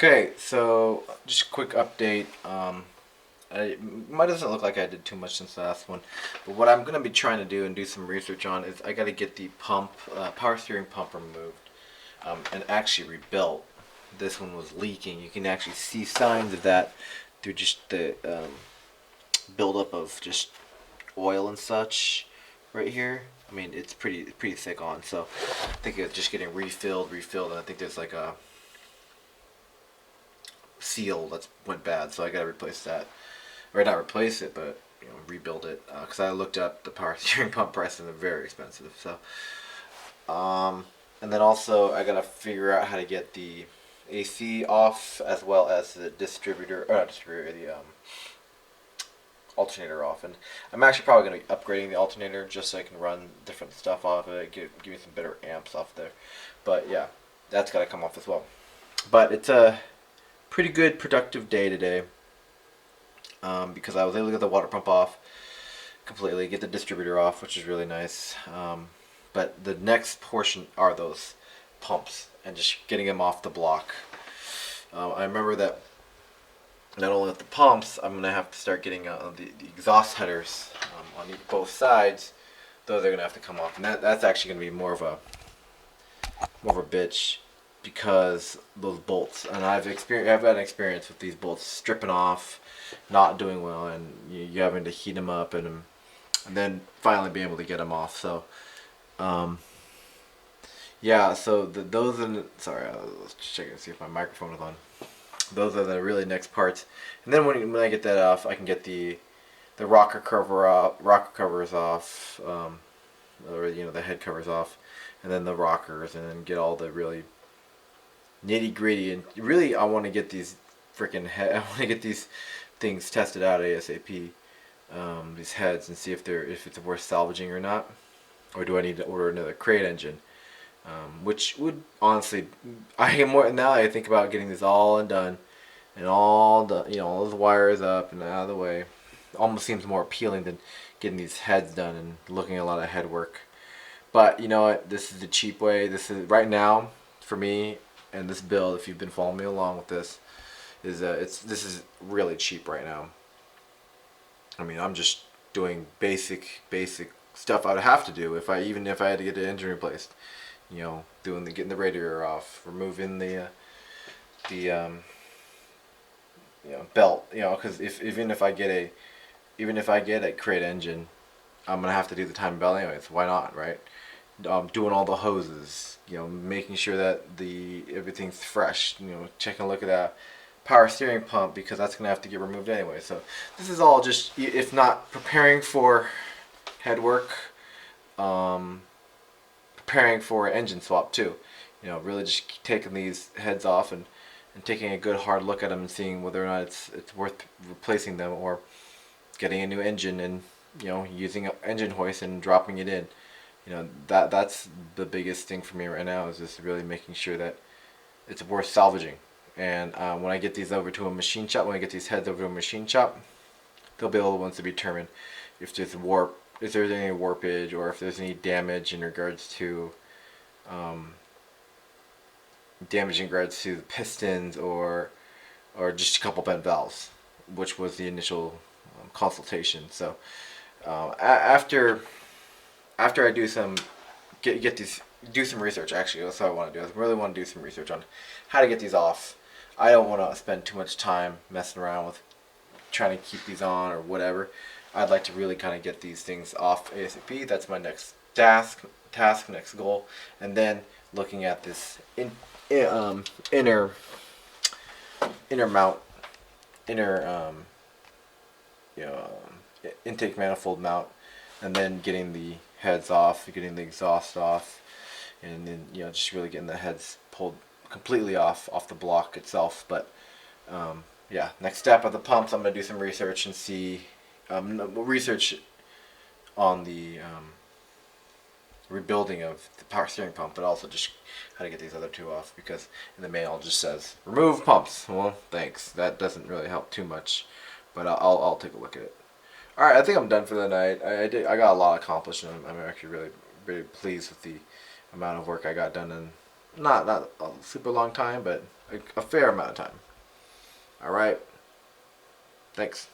Okay, so just a quick update. Mine doesn't look like I did too much since the last one, but what I'm gonna be trying to do and do some research on is I gotta get the pump, power steering pump removed, and actually rebuilt. This one was leaking. You can actually see signs of that through just the buildup of just oil and such right here. I mean, it's pretty thick on, so I think it's just getting refilled, and I think there's like a seal that's went bad, so I gotta replace that, or not replace it, but rebuild it. Because I looked up the power steering pump prices and they're very expensive. And then also I gotta figure out how to get the AC off as well as the distributor, or not distributor, the alternator off. And I'm actually probably gonna be upgrading the alternator just so I can run different stuff off of it, give me some better amps off there. But yeah, that's gotta come off as well. But it's a pretty good productive day today, because I was able to get the water pump off completely, get the distributor off, which is really nice. But the next portion are those pumps and just getting them off the block. I remember that not only with the pumps, I'm gonna have to start getting the exhaust headers on both sides. Those are gonna have to come off, and that's actually gonna be more of a bitch, because those bolts, and I've had an experience with these bolts stripping off, not doing well, and you having to heat them up and then finally be able to get them off. So yeah, so those are sorry, I was just checking to see if my microphone is on. Those are the really next parts, and then when I get that off, I can get the rocker covers off, or the head covers off, and then the rockers, and then get all the really nitty gritty. And really, I want to get these I want to get these things tested out ASAP. These heads, and see if it's worth salvaging or not, or do I need to order another crate engine? Which would honestly, I am more now. I think about getting this all undone, and all those wires up and out of the way. Almost seems more appealing than getting these heads done and looking at a lot of head work. But you know what? This is the cheap way. This is right now for me, and this build. If you've been following me along with this, this is really cheap right now. I mean, I'm just doing basic stuff I'd have to do even if I had to get the engine replaced. Getting the radiator off, removing the belt. Because even if I get a crate engine, I'm gonna have to do the time belt anyways. Why not, right? Doing all the hoses, making sure that everything's fresh. Checking a look at that power steering pump, because that's gonna have to get removed anyway. So this is all just, if not preparing for head work, preparing for an engine swap too. Really just taking these heads off and taking a good hard look at them and seeing whether or not it's worth replacing them, or getting a new engine and using an engine hoist and dropping it in. That's the biggest thing for me right now, is just really making sure that it's worth salvaging. And when I get these over to a machine shop, when I get these heads over to a machine shop, they'll be the ones to determine if there's any warpage, or if there's any damage in regards to the pistons, or just a couple bent valves, which was the initial consultation. So after I do some do some research. Actually, that's what I want to do. I really want to do some research on how to get these off. I don't want to spend too much time messing around with trying to keep these on or whatever. I'd like to really kind of get these things off ASAP. That's my next task, next goal. And then looking at this inner mount, intake manifold mount, and then getting the heads off, getting the exhaust off, and then just really getting the heads pulled completely off the block itself. But yeah, next step of the pumps, I'm gonna do some research and see research on the rebuilding of the power steering pump, but also just how to get these other two off, because in the manual it just says remove pumps. Well, thanks. That doesn't really help too much, but I'll take a look at it. All right, I think I'm done for the night. I got a lot accomplished, and I'm actually really pleased with the amount of work I got done not a super long time, but a fair amount of time. All right. Thanks.